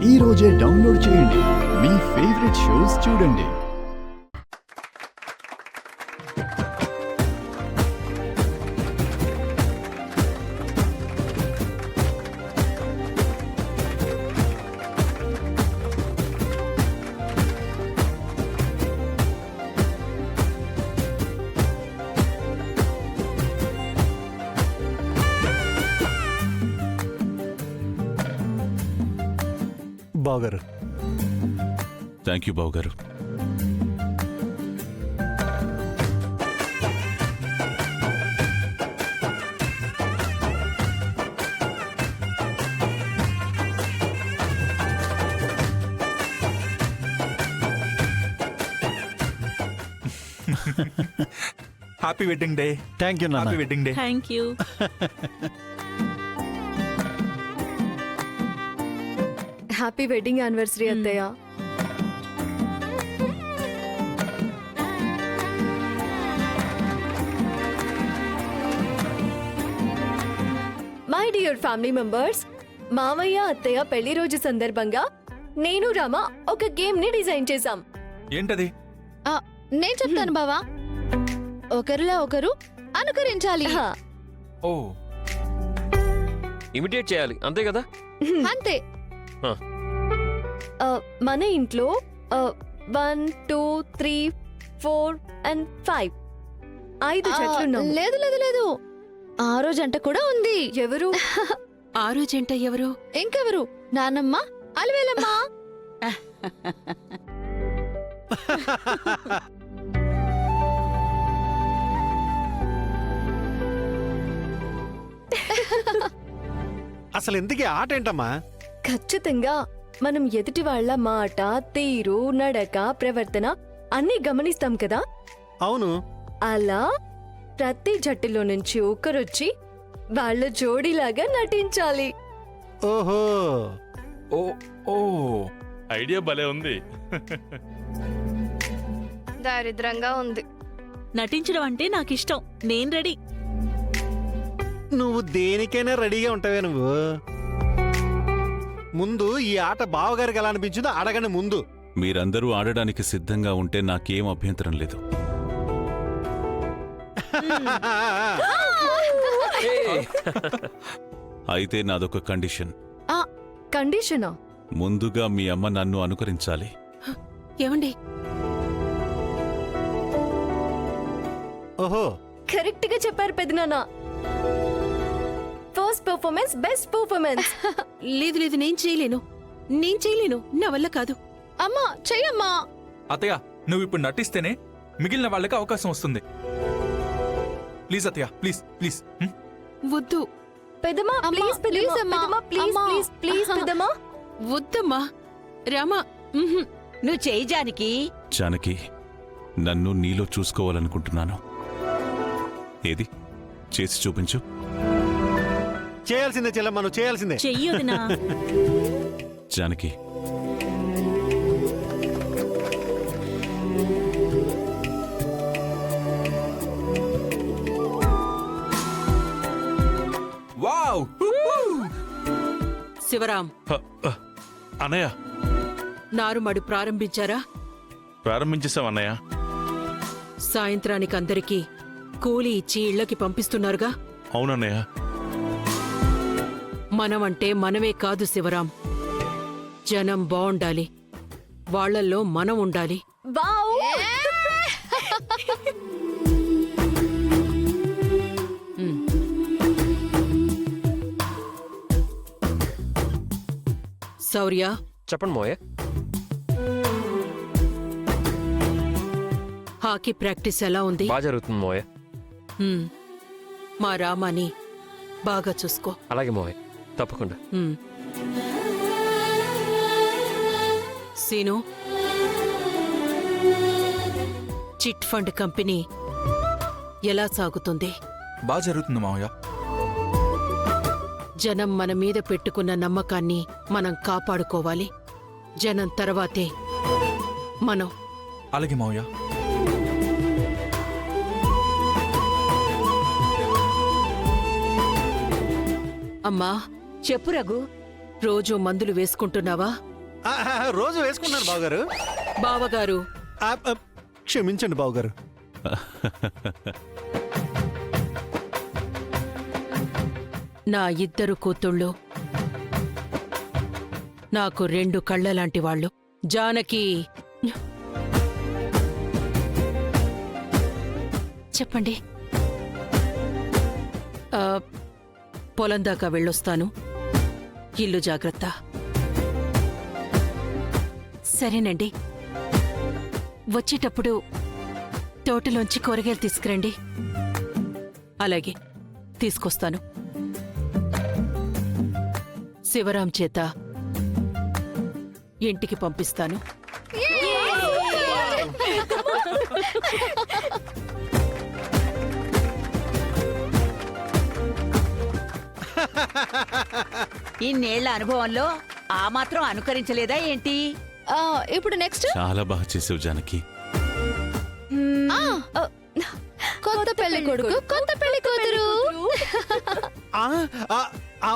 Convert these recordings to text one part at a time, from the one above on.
ఈ రోజే డౌన్లోడ్ చేయండి. మీ ఫేవరెట్ షోస్ చూడండి. బావగారు. థ్యాంక్ యూ బావగారు. Happy wedding day. Thank you నాన్న. Happy wedding day. Thank you. Happy wedding anniversary అత్తయ్య. మై డియర్ ఫ్యామిలీ మెంబర్స్, మామయ్య అత్తయ్య పెళ్లి రోజు సందర్భంగా నేను రామ ఒక గేమ్ ని డిజైన్ చేశాం. ఏంటది? నేను చెప్తాను బావా. ఒకరిలా ఒకరు అనుకరించాలి. ఓ, ఇమిటేట్ చేయాలి అంతే కదా? అంతే. మన ఇంట్లో 1 2 3 4 and 5 5 చెట్లున్నాం. లేదు లేదు లేదు, ఆ రోజంట కూడా ఉంది. ఎవరు? ఆ రోజంట ఎవరు? ఇంకెవరు? నానమ్మ, అలివేలమ్మ. అసలు ఎందుకు ఈ ఆట ఏంటమ్మా? ఖచ్చితంగా మనం ఎదుటి వాళ్ళ మాట, తీరు, నడక, ప్రవర్తన అన్నీ గమనిస్తాం కదా. అవును. అలా ప్రతి జట్టులో నుంచి ఒకరొచ్చి వాళ్ళ జోడీలాగా నటించాలి. ఓహో, ఓ, ఓ, ఐడియా భలే ఉంది. దారిద్రంగా ఉంది. నటించడం అంటే నాకిష్టం. నేను రెడీ. నువ్వు దేనికైనా రెడీగా ఉంటావే నువ్వు. ముందు ఈ ఆట బావగారికి ఎలా అనిపించిందో అడగండి ముందు. మీరందరూ ఆడడానికి సిద్ధంగా ఉంటే నాకేం అభ్యంతరం లేదు. అయితే నాదొక కండిషన్. కండిషనా? ముందుగా మీ అమ్మ నన్ను అనుకరించాలి. ఏమండి? ఓహో, కరెక్ట్ గా చెప్పారు పెద్దనాన్న. First performance best performance. లేదు లేదు, నేను చేయలేను. నా వల్ల కాదు. అమ్మా చెయ్యమ్మా. అత్తయ్య నువ్వు ఇప్పుడు నటిస్తేనే మిగిలిన వాళ్ళకి అవకాశం వస్తుంది. ప్లీజ్ అత్తయ్య, ప్లీజ్ ప్లీజ్. వద్దు పెద్దమ్మా అమ్మా, ప్లీజ్. please అమ్మా. ప్లీజ్ అమ్మా. ప్లీజ్ ప్లీజ్ పెద్దమ్మా. వద్దమ్మా. రామా, నువ్వు చేయి జానకి. జానకి, నన్ను నీలో చూసుకోవాలనుకుంటున్నాను. ఏది చేసి చూపించు. చేయాల్సిందే చెల్లెమ్మ, నువ్వు చేయాల్సిందే. చెయ్యొదినా. జానకి, వావ్. శివరాం, అన్నయ్య. నారుమడి ప్రారంభించారా? ప్రారంభించేసాం అన్నయ్య. సాయంత్రానికి అందరికీ కూలి ఇచ్చి ఇళ్లకి పంపిస్తున్నారుగా? అవునన్నయ్య. మనమంటే మనమే కాదు శివరాం, జనం బావుండాలి. వాళ్లల్లో మనం ఉండాలి. వావ్. శౌర్య, చెప్పండి మోయ. హాకీ ప్రాక్టీస్ ఎలా ఉంది? బాగా జరుగుతుంది మోయ. మా రామాని బాగా చూసుకో. అలాగే మోయ, తప్పకుండా. సీను, చిట్ ఫండ్ కంపెనీ ఎలా సాగుతుంది? బాగా జరుగుతుంది మావయ్య. జనం మన మీద పెట్టుకున్న నమ్మకాన్ని మనం కాపాడుకోవాలి. జనం తర్వాతే మనం. అలాగే మావయ్య. అమ్మా, చెప్పు రఘు. రోజు మందులు వేసుకుంటున్నావా? రోజు వేసుకున్నాను బావగారు. బావగారు, క్షమించండి బావగారు. నా ఇద్దరు కూతుళ్ళు నాకు 2 కళ్ళలాంటి వాళ్ళు. జానకి, చెప్పండి. ఆ, పొలం దాకా వెళ్ళొస్తాను. ఇల్లు జాగ్రత్త. సరేనండి. వచ్చేటప్పుడు తోటలోంచి కూరగాయలు తీసుకురండి. అలాగే తీసుకొస్తాను. శివరాం చేత ఇంటికి పంపిస్తాను. ఇన్నేళ్ల అనుభవంలో ఆ మాత్రం అనుకరించలేదా ఏంటి? ఇప్పుడు నెక్స్ట్ చాలా బాగా చేసావు జానకి. కొత్త పెళ్లి కొడుకు, కొత్త పెళ్లి కూతురు. ఆ, ఆ, ఆ,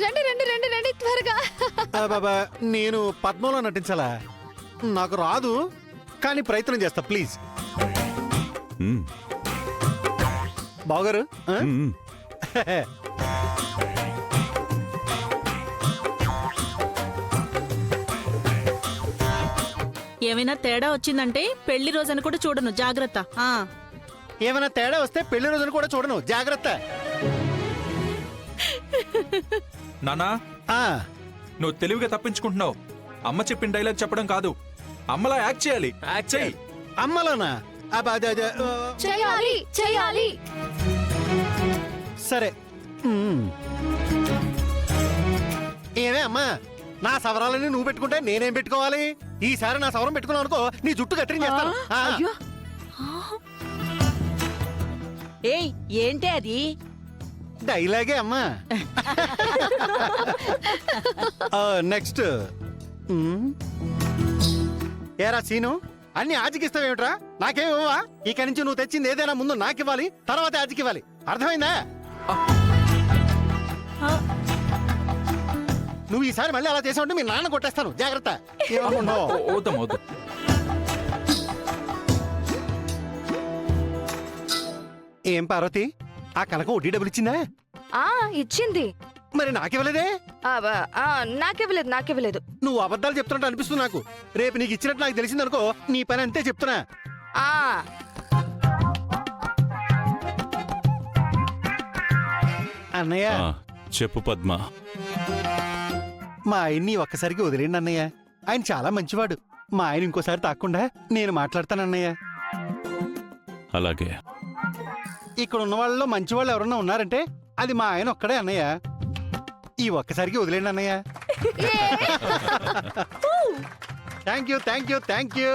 రండి రండి రండి రండి త్వరగా. బాబా, నేను పద్మంలో నటించాలా? నాకు రాదు, కానీ ప్రయత్నం చేస్తా ప్లీజ్. మ్మ్. బావగారు ఆ? మ్మ్. ఏమైనా తేడా వచ్చిందంటే పెళ్లి రోజని కూడా చూడను, జాగ్రత్త. ఏమైనా తేడా వస్తే పెళ్లి రోజున కూడా చూడను, జాగ్రత్త. నానా, ఆ, నువ్వు తెలివిగా తప్పించుకుంటున్నావు. అమ్మ చెప్పిన డైలాగ్ చెప్పడం కాదు, అమ్మలా యాక్ట్ చేయాలి. యాక్ట్ చేయి. అమ్మలోనా? అబ్బా, చేయాలి చేయాలి. సరే. ఏమే అమ్మా, నా సవరాలని నువ్వు పెట్టుకుంటే నేనేం పెట్టుకోవాలి? ఈసారి నా సవరం పెట్టుకున్నావు అనుకో, నీ జుట్టు కత్తిరించేస్తాను. ఆ. అయ్యో. ఏయ్, ఏంటి అది? డైలాగే అమ్మా. నెక్స్ట్. ఏరా సీను, అన్ని ఆజికిస్తావేమిట్రా? నాకేమివ్వవా? ఇక నుంచి నువ్వు తెచ్చింది ఏదైనా ముందు నాకివ్వాలి, తర్వాత ఆజికివ్వాలి. అర్థమైందా? నువ్వు ఈసారి మళ్ళీ అలా చేసావంటే మీ నాన్న కొట్టేస్తాను, జాగ్రత్త. ఏమనుకుంటున్నావు? వద్దాం వద్దు. ఏం పార్వతి, ఆ కనక వడ్డీ డబ్బులు ఇచ్చిందా? ఇచ్చింది. మరి నాకివ్వలేదే? నాకివ్వలేదు. నువ్వు అబద్ధాలు చెప్తున్నట్టు అనిపిస్తుంది నాకు. రేపు నీకు ఇచ్చినట్టు నాకు తెలిసిందనుకో, నీ పని అంతే చెప్తున్నా. అన్నయ్య, ఆ, చెప్పు పద్మ. మా ఆయన్ని ఒక్కసారికి వదిలేండి అన్నయ్య. ఆయన చాలా మంచివాడు. మా ఆయన ఇంకోసారి తాకుండా నేను మాట్లాడతానన్నయ్య. అలాగే. ఇక్కడ ఉన్న వాళ్ళలో మంచి వాళ్ళు ఎవరన్నా ఉన్నారంటే అది మా ఆయన ఒక్కడే అన్నయ్య. ఈ ఒక్కసారికి వదిలేండి అన్నయ్య. Thank you.